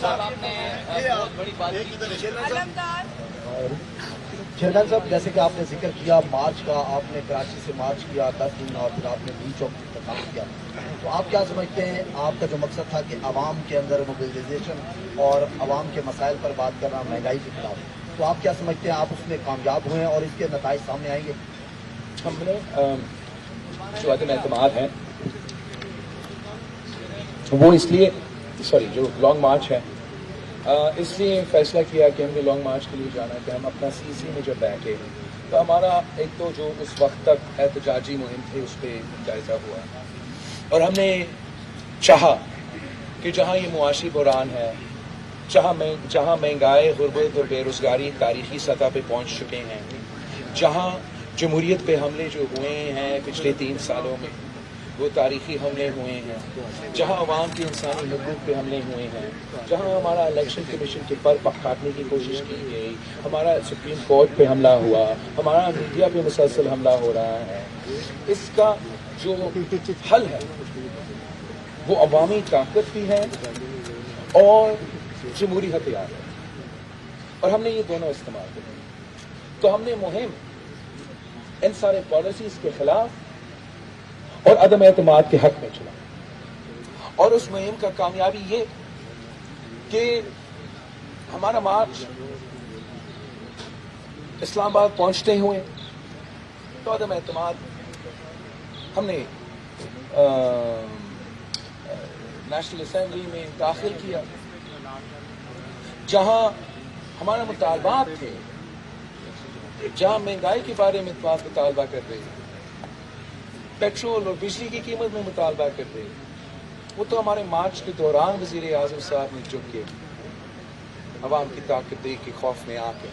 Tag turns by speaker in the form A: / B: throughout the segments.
A: Chairman صاحب، جیسے کہ آپ نے ذکر کیا مارچ کا، آپ نے کراچی سے مارچ کیا 10 دن اور پھر آپ نے بی چوک کا کام کیا، تو آپ کیا سمجھتے ہیں آپ کا جو مقصد تھا کہ عوام کے اندر موبلائزیشن اور عوام کے مسائل پر بات کرنا مہنگائی کے خلاف، تو آپ کیا سمجھتے ہیں آپ اس میں کامیاب ہوئے ہیں اور اس کے نتائج سامنے آئیں گے؟
B: ہم نے جو عدم اعتماد ہے وہ اس لیے جو لانگ مارچ ہے اس لیے فیصلہ کیا کہ ہم نے لانگ مارچ کے لیے جانا کہ ہم اپنا سی سی میں جب بیٹھے تو ہمارا ایک تو جو اس وقت تک احتجاجی مہم تھی اس پہ جائزہ ہوا اور ہم نے چاہا کہ جہاں یہ معاشی بحران ہے، جہاں مہنگائی، غربت اور بے روزگاری تاریخی سطح پہ پہنچ چکے ہیں، جہاں جمہوریت پہ حملے جو ہوئے ہیں پچھلے 3 سالوں میں وہ تاریخی حملے ہوئے ہیں، جہاں عوام کے انسانی حقوق پہ حملے ہوئے ہیں، جہاں ہمارا الیکشن کمیشن کے پر کاٹنے کی کوشش کی گئی، ہمارا سپریم کورٹ پہ حملہ ہوا، ہمارا میڈیا پہ مسلسل حملہ ہو رہا ہے، اس کا جو حل ہے وہ عوامی طاقت بھی ہے اور جمہوری ہتھیار ہے، اور ہم نے یہ دونوں استعمال کرے۔ تو ہم نے مہم ان سارے پالیسیز کے خلاف اور عدم اعتماد کے حق میں چلا، اور اس مہم کا کامیابی یہ کہ ہمارا مارچ اسلام آباد پہنچتے ہوئے تو عدم اعتماد ہم نے نیشنل اسمبلی میں داخل کیا، جہاں ہمارا مطالبات تھے، جہاں مہنگائی کے بارے میں مطالبہ کر رہے ہیں، پیٹرول اور بجلی کی قیمت میں مطالبہ کر رہے ہیں، وہ تو ہمارے مارچ کے دوران وزیر اعظم صاحب نے چپ کے عوام کی طاقت دیکھ کے خوف میں آ کے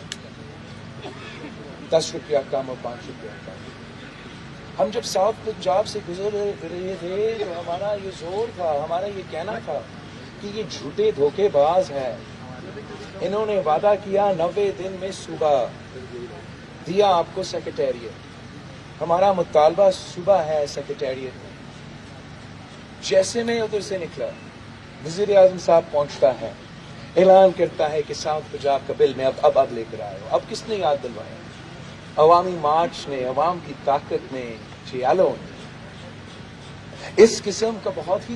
B: 10 روپیہ کم اور 5 روپیہ کم۔ ہم جب ساؤتھ پنجاب سے گزر رہے تھے تو ہمارا یہ زور تھا، ہمارا یہ کہنا تھا کہ یہ جھوٹے دھوکے باز ہیں، انہوں نے وعدہ کیا 90 دن میں صوبہ دیا آپ کو سیکریٹریٹ، ہمارا مطالبہ صوبہ ہے سیکریٹریٹ میں۔ جیسے میں ادھر سے نکلا وزیر اعظم صاحب پہنچتا ہے، اعلان کرتا ہے کہ ساؤتھ پنجاب کا بل میں اب لے کر آئے ہو۔ اب کس نے یاد دلوایا؟ عوامی مارچ نے، عوام کی طاقت نے، چیالوں نے۔ اس قسم کا بہت سی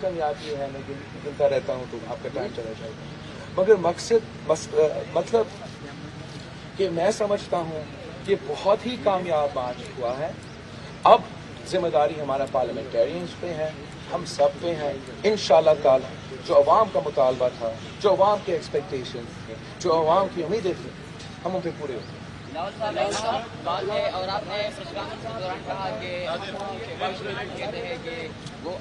B: کامیابی ہے، میں گنتا رہتا ہوں تو آپ کا ٹائم چلا جائے گا، مگر مطلب کہ میں سمجھتا ہوں کہ بہت ہی کامیاب مارچ ہوا ہے۔ اب ذمہ داری ہمارا پارلیمنٹیرینز پہ ہے، ہم سب پہ ہے، انشاءاللہ تعالی جو عوام کا مطالبہ تھا، جو عوام کے ایکسپیکٹیشنز تھے، جو عوام کی امیدیں تھیں، ہم ان پہ پورے ہوتے ہیں۔
C: بات ہے، اور آپ نے پریس کانفرنس کے دوران کہا کہ کہتے ہیں کہ وہ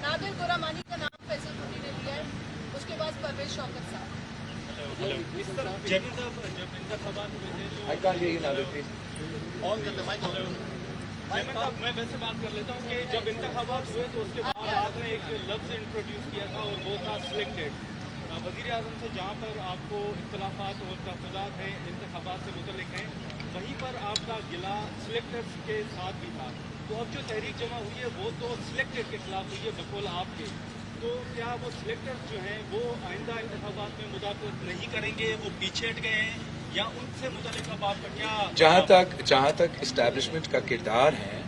D: نادر گورامانی کا نام فیصل پوری نے لیا ہے، اس کے بعد پرویز شوکت صاحب۔
E: میں ویسے بات کر لیتا ہوں کہ جب انتخابات ہوئے تو اس کے بعد آپ نے ایک لفظ انٹروڈیوس کیا تھا اور وہ تھا سلیکٹڈ۔ وزیر اعظم سے جہاں پر آپ کو اختلافات اور تفصیلات ہیں انتخابات سے متعلق ہیں، وہیں پر آپ کا گلا سلیکٹڈ کے ساتھ بھی تھا۔ تو اب جو تحریک جمع ہوئی ہے وہ تو سلیکٹڈ کے خلاف ہوئی ہے بقول آپ کے، تو کیا وہ سلیکٹڈ جو ہیں وہ آئندہ انتخابات میں مداخلت نہیں کریں گے، وہ پیچھے ہٹ گئے ہیں، یا ان سے متعلق اب آپ کا کیا؟
B: جہاں تک اسٹیبلشمنٹ کا کردار ہے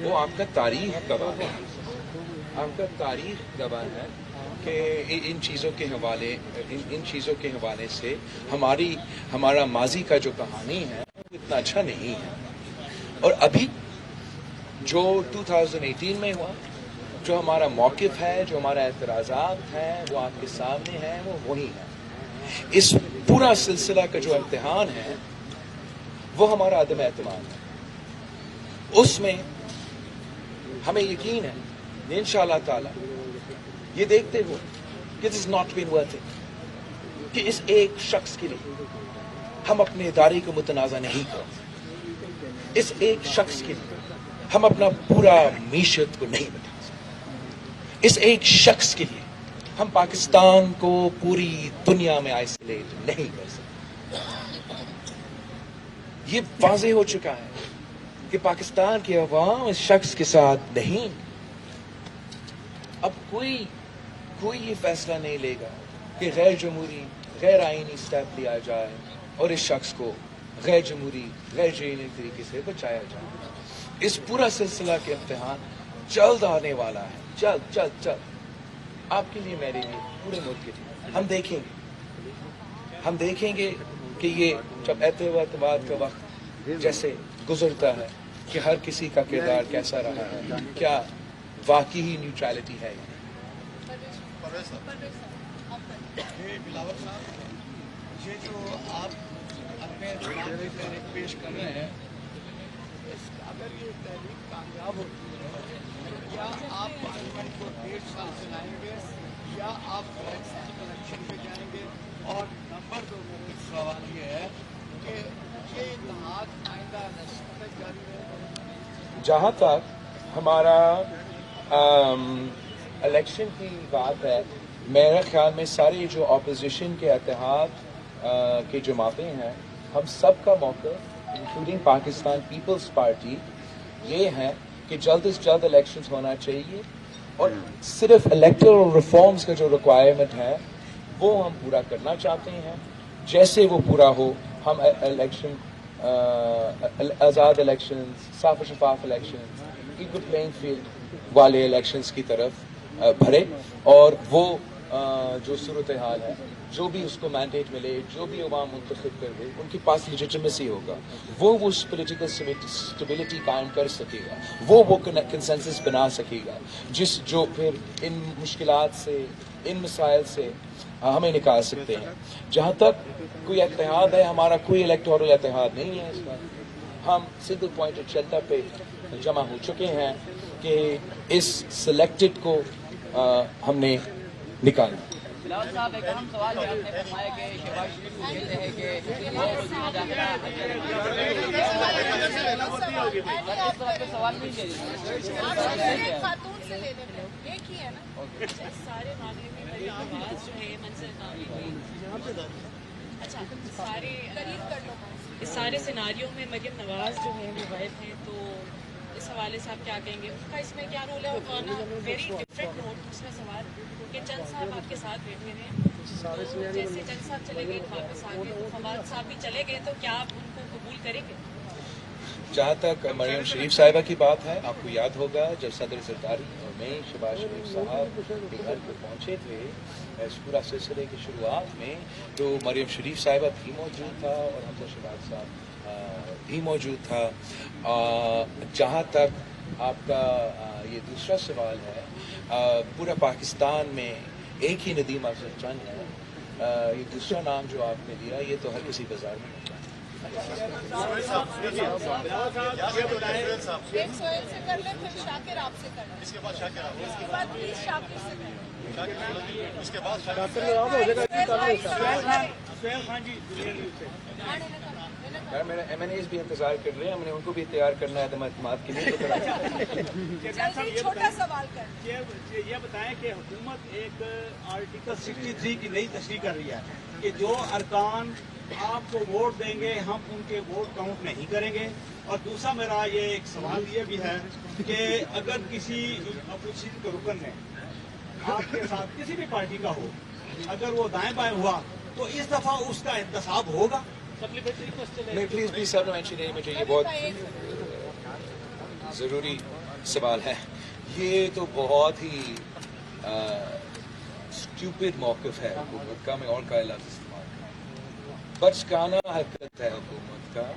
B: وہ آپ کا تاریخ گواہ ہے، آپ کا تاریخ گواہ ہے کہ ان چیزوں کے حوالے سے ہمارا ماضی کا جو کہانی ہے وہ اتنا اچھا نہیں ہے، اور ابھی جو 2018 میں ہوا، جو ہمارا موقف ہے، جو ہمارا اعتراضات ہیں وہ آپ کے سامنے ہیں، وہ وہی ہے۔ اس پورا سلسلہ کا جو امتحان ہے وہ ہمارا عدم اعتماد ہے، اس میں ہمیں یقین ہے انشاءاللہ تعالی یہ دیکھتے ہوئے کہ this is not been worth it, کہ اس ایک شخص کے لیے ہم اپنے ادارے کو متنازع نہیں کریں، اس ایک شخص کے لیے ہم اپنا پورا معیشت کو نہیں بتا سکتے، اس ایک شخص کے لیے ہم پاکستان کو پوری دنیا میں آئسولیٹ نہیں کر سکتے۔ یہ واضح ہو چکا ہے کہ پاکستان کی عوام اس شخص کے ساتھ نہیں. اب کوئی یہ فیصلہ نہیں لے گا کہ غیر جمہوری غیر آئینی سٹیپ لیا جائے اور اس شخص کو غیر جمہوری غیر آئینی طریقے سے بچایا جائے. اس پورا سلسلہ کے امتحان جلد آنے والا ہے. جلد آپ کے لیے، میرے لیے، پورے ملک کے لیے. ہم دیکھیں گے کہ یہ جب اعتماد کا وقت جیسے گزرتا ہے کہ ہر کسی کا کردار کیسا رہا ہے، کیا واقعی ہی نیوٹرلٹی ہے.
F: بلاول صاحب، یہ جو آپ اپنے زبان میں تحریک پیش کر رہے ہیں، اگر یہ تحریک کامیاب ہوتی ہے، کیا آپ پارلیمنٹ کو 1.5 سال چلائیں گے یا آپ الیکشن پہ جائیں گے؟ اور نمبر 2 میرا سوال یہ ہے کہ یہ اتحاد آئندہ نسل تک جاری رہے گا؟
B: جہاں تک ہمارا الیکشن کی بات ہے، میرے خیال میں سارے جو اپوزیشن کے اتحاد کی جماعتیں ہیں، ہم سب کا موقف انکلوڈنگ پاکستان پیپلز پارٹی یہ ہے کہ جلد از جلد الیکشنز ہونا چاہیے، اور صرف الیکٹرل ریفارمز کا جو ریکوائرمنٹ ہے وہ ہم پورا کرنا چاہتے ہیں. جیسے وہ پورا ہو، ہم الیکشن آزاد الیکشنز، صاف و شفاف الیکشنز، ایکول پلینگ فیلڈ والے الیکشنز کی طرف بڑھے، اور وہ جو صورتحال ہے، جو بھی اس کو مینڈیٹ ملے، جو بھی عوام منتخب کر دے، ان کے پاس لیجیٹمیسی ہوگا، وہ اس پولیٹیکل اسٹیبلٹی قائم کر سکے گا، وہ کنسنسس بنا سکے گا جو پھر ان مشکلات سے، ان مسائل سے ہمیں نکال سکتے ہیں. جہاں تک کوئی اتحاد ہے، ہمارا کوئی الیکٹورل اتحاد نہیں ہے. اس وقت ہم سنگل پوائنٹ ایجنڈا پہ جمع ہو چکے ہیں کہ اس سلیکٹڈ کو ہم نے نکالا.
C: بلاول صاحب، ایک اہم سوال ہے، آپ نے فرمایا کہ شہباز شریف کو کہتے ہیں کہ وہ وزیر داخلہ سوال نہیں لے
D: خاتون سے لینے میں ایک ہی ہے نا.
G: سارے معاملے میں مریم نواز جو ہے منصر کامی ہوئی. اچھا، اس سارے سیناریوں میں مریم نواز جو ہے وہ غائب ہیں، تو اس حوالے سے آپ کیا کہیں گے؟ ان کا اس میں کیا رول ہے؟ اور ویری ڈفرینٹ نوٹ دوسرا سوال کہ چند صاحب آپ کے ساتھ بیٹھے ہیں، تو جیسے چند صاحب چلے گئے واپس آ گئے، تو فواد صاحب بھی چلے گئے، تو کیا آپ ان کو قبول کریں گے؟
B: جہاں تک مریم شریف صاحبہ کی بات ہے، آپ کو یاد ہوگا جب صدر زرداری اور میں شہباز شریف صاحب کے گھر پہ پہنچے تھے اس پورا سلسلے کی شروعات میں، تو مریم شریف صاحبہ بھی موجود تھا اور حمزہ شہباز صاحب بھی موجود تھا. جہاں تک آپ کا یہ دوسرا سوال ہے، پورا پاکستان میں ایک ہی ندیم افضل چند ہے. یہ دوسرا نام جو آپ نے دیا، یہ تو ہر کسی بازار میں ہوتا ہے.
D: ایک سہیل سے کر لیں، پھر شاکر آپ سے کر لیں، اس کے بعد پلیز شاکر سے کر لیں.
F: اس کے بعد
E: سہیل خان جی
B: میرا ایم این ایز بھی انتظار کر رہے ہیں، ہم نے ان کو بھی تیار کرنا ہے اعتماد کے لیے.
D: جلدی چھوٹا سوال کر.
E: یہ بتائیں کہ حکومت ایک آرٹیکل 63 کی نئی تشریح کر رہی ہے کہ جو ارکان آپ کو ووٹ دیں گے ہم ان کے ووٹ کاؤنٹ نہیں کریں گے. اور دوسرا میرا یہ ایک سوال یہ بھی ہے کہ اگر کسی اپوزیشن کے رکن نے آپ کے ساتھ کسی بھی پارٹی کا ہو، اگر وہ دائیں بائیں ہوا تو اس دفعہ اس کا انتصاب ہوگا؟
B: نہیں، پلیز بھی سپلیمنٹری نہیں، مجھے یہ بہت ضروری سوال ہے. یہ تو بہت ہی اسٹیوپڈ موقف ہے حکومت کا. میں اور کا لفظ استعمال کروں، بچکانہ حرکت ہے حکومت کا.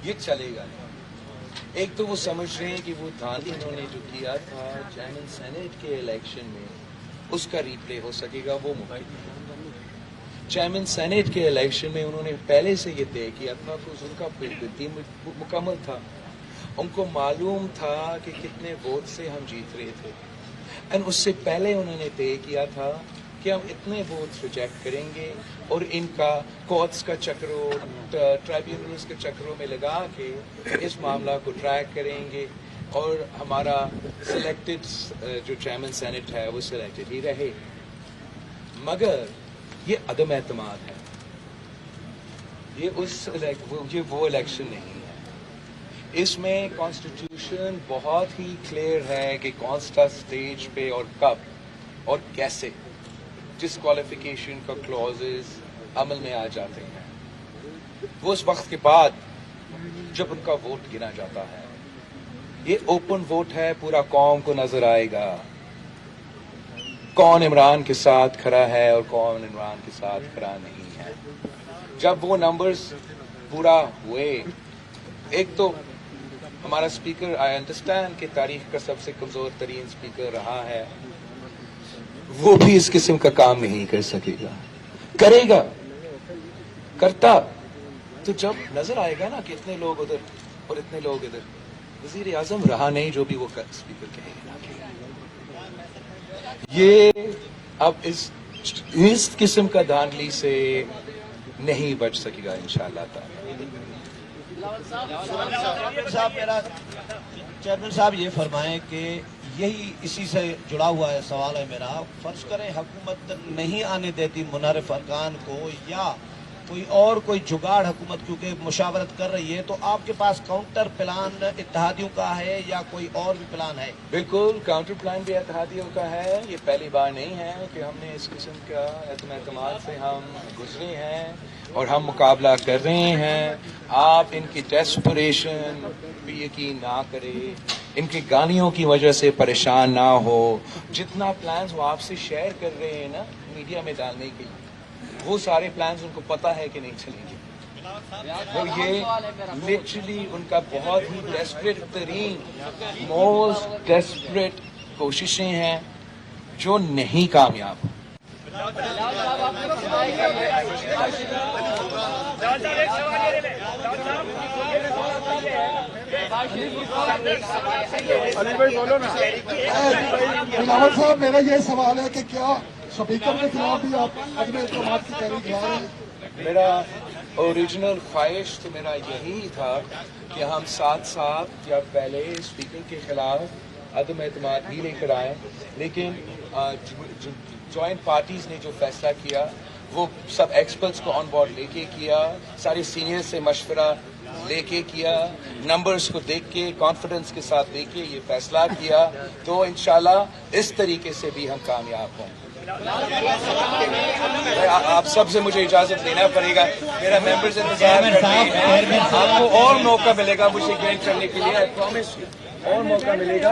B: یہ چلے گا نہیں. ایک تو وہ سمجھ رہے ہیں کہ وہ دھاندلی انہوں نے جو کیا تھا چیئرمین سینیٹ کے الیکشن میں، اس کا ریپلے ہو سکے گا، وہ ممکن نہیں. چیئرمین سینیٹ کے الیکشن میں انہوں نے پہلے سے یہ طے کیا تھا کہ ان کا ٹیم مکمل تھا، ان کو معلوم تھا کہ کتنے ووٹ سے ہم جیت رہے تھے. اینڈ اس سے پہلے انہوں نے طے کیا تھا کہ ہم اتنے ووٹ ریجیکٹ کریں گے اور ان کا کورٹس کا چکروں، ٹرائبیونلز کے چکروں میں لگا کے اس معاملہ کو ٹریک کریں گے، اور ہمارا سلیکٹڈ جو چیئرمین سینیٹ ہے وہ سلیکٹڈ ہی رہے. مگر یہ عدم اعتماد ہے، یہ وہ الیکشن نہیں ہے. اس میں کانسٹیٹیوشن بہت ہی کلیئر ہے کہ کون سا اسٹیج پہ اور کب اور کیسے ڈسکوالیفیکیشن کا کلوزز عمل میں آ جاتے ہیں. وہ اس وقت کے بعد جب ان کا ووٹ گنا جاتا ہے. یہ اوپن ووٹ ہے, پورا قوم کو نظر آئے گا کون عمران کے ساتھ کھڑا ہے اور کون عمران کے ساتھ کھڑا نہیں ہے. جب وہ نمبرز پورا ہوئے, ایک تو ہمارا اسپیکر آئی انڈرسٹینڈ کہ تاریخ کا سب سے کمزور ترین اسپیکر رہا ہے, وہ بھی اس قسم کا کام نہیں کر سکے گا. کرے گا, کرتا تو جب نظر آئے گا نا کہ اتنے لوگ ادھر اور اتنے لوگ ادھر, وزیر اعظم رہا نہیں جو بھی وہ اسپیکر کہے گا. یہ اب اس قسم کا دھاندلی سے نہیں بچ سکے گا انشاءاللہ تعالی.
F: چیئرمین صاحب یہ فرمائیں کہ یہی اسی سے جڑا ہوا ہے سوال ہے میرا. فرض کریں حکومت نہیں آنے دیتی منحرف ارکان کو, یا کوئی جگاڑ حکومت کیونکہ مشاورت کر رہی ہے, تو آپ کے پاس کاؤنٹر پلان اتحادیوں کا ہے یا کوئی اور بھی پلان ہے؟
B: بالکل کاؤنٹر پلان بھی اتحادیوں کا ہے. یہ پہلی بار نہیں ہے کہ ہم نے اس قسم کا اعتماد سے ہم گزرے ہیں اور ہم مقابلہ کر رہے ہیں. آپ ان کی ڈیسپریشن پہ یقین نہ کریں, ان کی گالیوں کی وجہ سے پریشان نہ ہو. جتنا پلانز وہ آپ سے شیئر کر رہے ہیں نا میڈیا میں ڈالنے کے لیے, وہ سارے پلانز ان کو پتا ہے کہ نہیں چلیں گے. اور یہ لٹرلی ان کا بہت ہی ڈیسپریٹ ترین, موسٹ ڈیسپریٹ کوششیں ہیں جو نہیں کامیاب.
H: بلاول صاحب, میرا یہ سوال ہے کہ کیا اسپیکر کے خلاف بھی آپ عدم اعتماد کی تحریک لا رہے ہیں؟
B: میرا اوریجنل خواہش تو میرا یہی تھا کہ ہم ساتھ ساتھ یا پہلے اسپیکر کے خلاف عدم اعتماد بھی لے کر آئے, لیکن جوائنٹ پارٹیز نے جو فیصلہ کیا وہ سب ایکسپرٹس کو آن بورڈ لے کے کیا, سارے سینئر سے مشورہ لے کے کیا, نمبرز کو دیکھ کے کانفیڈنس کے ساتھ لے کے یہ فیصلہ کیا. تو انشاءاللہ اس طریقے سے بھی ہم کامیاب ہوں. آپ سب سے مجھے اجازت لینا پڑے گا, میرا ممبرز انتظار کر رہے ہیں. آپ کو اور موقع ملے گا مجھے گین کرنے کے لیے, I promise you. اور موقع ملے گا.